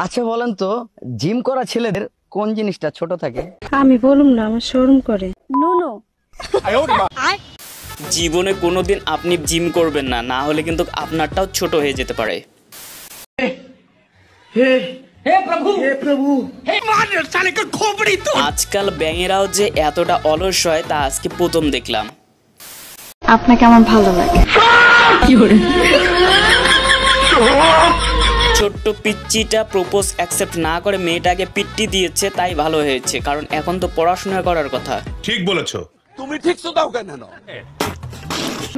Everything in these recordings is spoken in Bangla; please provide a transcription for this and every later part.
আচ্ছা বলেন তো, জিম করা ছেলেদের কোন জিনিসটা ছোট থাকে? আমি বলুম না, আমার শরম করে। নুনু। জীবনে কোনোদিন আপনি জিম করবেন না, না হলে কিন্তু আপনারটাও ছোট হয়ে যেতে পারে। আজকাল ব্যাঙেরাও যে এতটা অলস হয় তা আজকে প্রথম দেখলাম। আপনাকে আমার ভালো লাগে। ছোট্ট পিচ্চিটা প্রপোজ অ্যাকসেপ্ট না করে মেয়েটাকে পিট্টি দিয়েছে, তাই ভালো হয়েছে, কারণ এখন তো পড়াশোনা করার কথা। ঠিক বলেছো তুমি, ঠিক তো দাও কেন?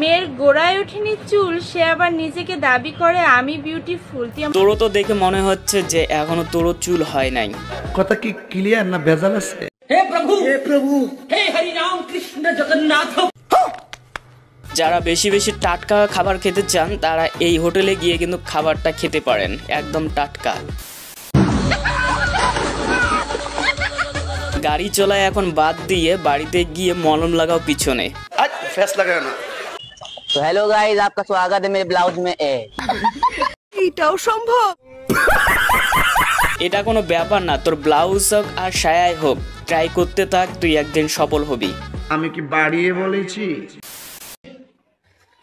মেয়ের গোড়ায় ওঠেনি চুল, সে আবার নিজেকে দাবি করে আমি বিউটিফুল। তোরও তো দেখে মনে হচ্ছে যে এখনো তোরও চুল হয় নাই। কথা কি ক্লিয়ার না ভেজাল আছে? হে প্রভু, হে প্রভু, হে হরি রাম কৃষ্ণ জগন্নাথ। যারা বেশি বেশি টাটকা খাবার খেতে চান তারা এই হোটেলে গিয়ে কিন্তু খাবারটা খেতে পারেন, একদম টাটকা। গাড়ি চলায় এখন বাদ দিয়ে বাড়িতে গিয়ে মলম লাগাও পিছনে। ফেস লাগায় না। তো হ্যালো গাইস, आपका स्वागत है मेरे ब्लाउज में। এটাও সম্ভব? এটা কোনো ব্যাপার না, তোর ব্লাউজ হোক আর সায়াই হোক, ট্রাই করতে থাক, তুই একদিন সফল হবি। আমি কি বাড়িয়ে বলেছি?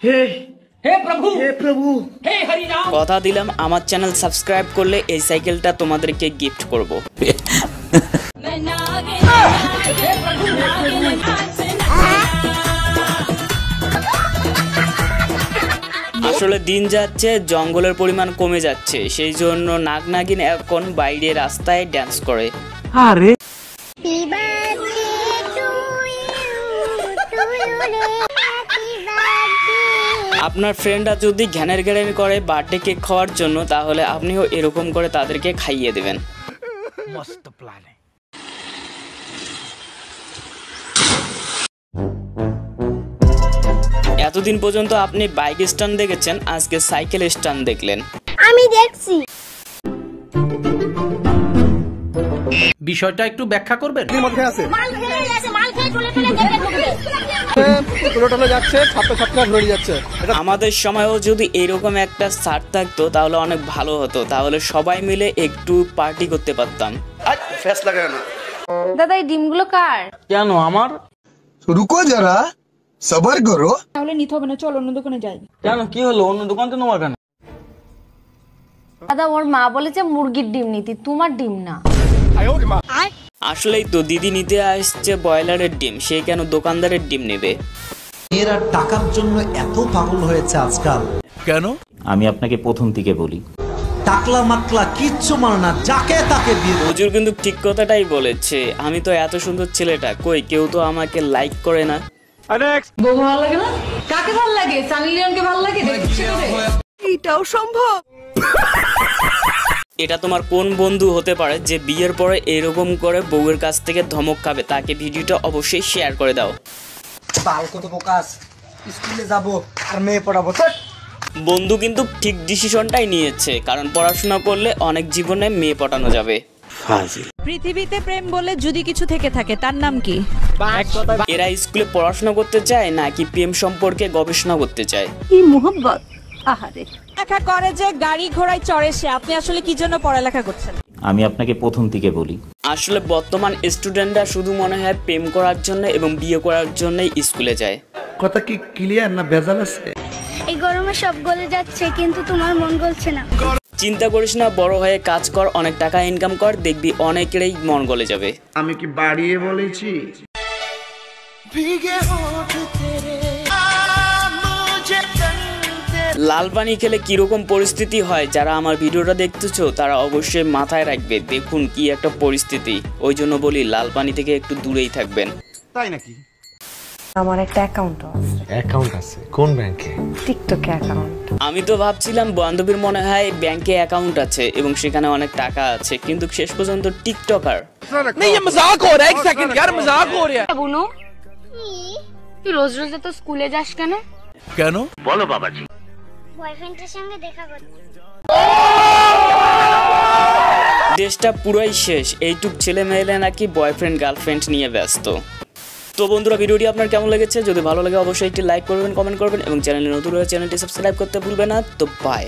হে প্রভু, হে প্রভু, হে হরি রাম। কথা দিলাম আমার চ্যানেল সাবস্ক্রাইব করলে এই সাইকেলটা তোমাদেরকে গিফট করব। আসলে দিন যাচ্ছে, জঙ্গলের পরিমাণ কমে যাচ্ছে, সেই জন্য নাগ নাগিন এখন বাইরে রাস্তায় ড্যান্স করে। আরে আপনার ফ্রেন্ডরা যদি ঘ্যানের ঘ্যানেমি করে বার্থডে কেক খাওয়ার জন্য, তাহলে আপনিও এরকম করে তাদেরকে খাইয়ে দেবেন। মস্ত প্ল্যান। এতদিন পর্যন্ত আপনি বাইক স্ট্যান্ড দেখেছেন, আজকে সাইকেল স্ট্যান্ড দেখলেন। আমি দেখছি। বিষয়টা একটু ব্যাখ্যা করবেন? মাল খেয়ে চলে চলে দেখে ঢুকবে। আমাদের সময়ও যদি এরকম একটা স্যার থাকতো তাহলে অনেক ভালো হতো, তাহলে সবাই মিলে একটু পার্টি করতে পারতাম। ফেস লাগায় না। দাদা এই ডিমগুলো কার? কেন আমার? রুকো যারা, সবার করো। তাহলে নিতে হবে না, চলো অন্য দোকানে যাই। কেন, কি হলো? অন্য দোকান তো নেওয়ার কেন? দাদা ওর মা বলেছে মুরগির ডিম নিতে, তোমার ডিম না। আসলেই তো, দিদি নিতে আসছে ব্রয়লারের ডিম, সে কেন দোকানদারের ডিম নেবে? এরা টাকার জন্য এত পাগল হয়েছে আজকাল। কেন? আমি আপনাকে প্রথম থেকে বলি, টাকলা মাকলা কিচ্ছু মানে না, যাকে তাকে বিয়ে। হুজুর কিন্তু ঠিক কথাটাই বলেছে, আমি তো এত সুন্দর ছেলেটা, কই কেউ তো আমাকে লাইক করে না। বউ ভালো লাগে না? কাকে ভালো লাগে? সানি লিওনকে ভালো লাগে? এটাও সম্ভব? এটা তোমার কোন বন্ধু হতে পারে যে বিয়ের পরে এরকম করে বউয়ের কাছ থেকে ধমক খাবে? তাকে ভিডিওটা অবশ্যই শেয়ার করে দাও। বাল কত প্রকাশ, স্কুলে যাব আর মেয়ে পড়াবো। বন্ধু কিন্তু ঠিক ডিসিশনটাই নিয়েছে, কারণ পড়াশোনা করলে অনেক জীবনে মেয়ে পটানো যাবে। পৃথিবীতে প্রেম বলে যদি কিছু থেকে থাকে তার নাম কি? এরা স্কুলে পড়াশোনা করতে চায় নাকি প্রেম সম্পর্কে গবেষণা করতে চায়? কি মোহব্বত। আহারে, লেখা করে যে গাড়ি ঘোড়ায় চড়ে সে, আপনি আসলে কি জন্য পড়ালেখা করছেন? আমি আপনাকে প্রথম থেকে বলি, আসলে বর্তমান স্টুডেন্টরা শুধু মনে হয় প্রেম করার জন্য এবং বিয়ে করার জন্যই স্কুলে যায়। কথা কি ক্লিয়ার না ভেজাল আছে? এই গরমে সব গলে যাচ্ছে, কিন্তু তোমার মন গলছে না। চিন্তা করিস না, বড় হয়ে কাজ কর, অনেক টাকা ইনকাম কর, দেখবি অনেকেরই মন গলে যাবে। আমি কি বাড়িয়ে বলেছি? লাল পানি খেলে কিরকম পরিস্থিতি হয়, যারা আমার ভিডিওটা দেখতেছো তারা অবশ্যই মাথায় রাখবে, দেখুন কি একটা পরিস্থিতি। ওই জন্য বলি লাল পানি থেকে একটু দূরেই থাকবেন। তাই নাকি? আমার একটা অ্যাকাউন্ট আছে। অ্যাকাউন্ট আছে? কোন ব্যাংকে? টিকটকে অ্যাকাউন্ট। আমি তো ভাবছিলাম বান্ধবীর মনে হয় ব্যাংকে অ্যাকাউন্ট আছে এবং সেখানে অনেক টাকা আছে, কিন্তু শেষ পর্যন্ত টিকটকার। বুনু, তুই রোজ রোজ তো স্কুলে যাস কেন? কেন বলো বাবাজি। বয়ফ্রেন্ডের সঙ্গে দেখা করতে। দেশটা পুরাই শেষ, এইটুক ছেলে মেয়েলে নাকি বয়ফ্রেন্ড গার্লফ্রেন্ড নিয়ে ব্যস্ত। তো বন্ধুরা, ভিডিওটি আপনার কেমন লেগেছে? যদি ভালো লাগে অবশ্যই একটি লাইক করবেন, কমেন্ট করবেন এবং চ্যানেলে নতুন হলে চ্যানেলটি সাবস্ক্রাইব করতে ভুলবেন না। তো বাই।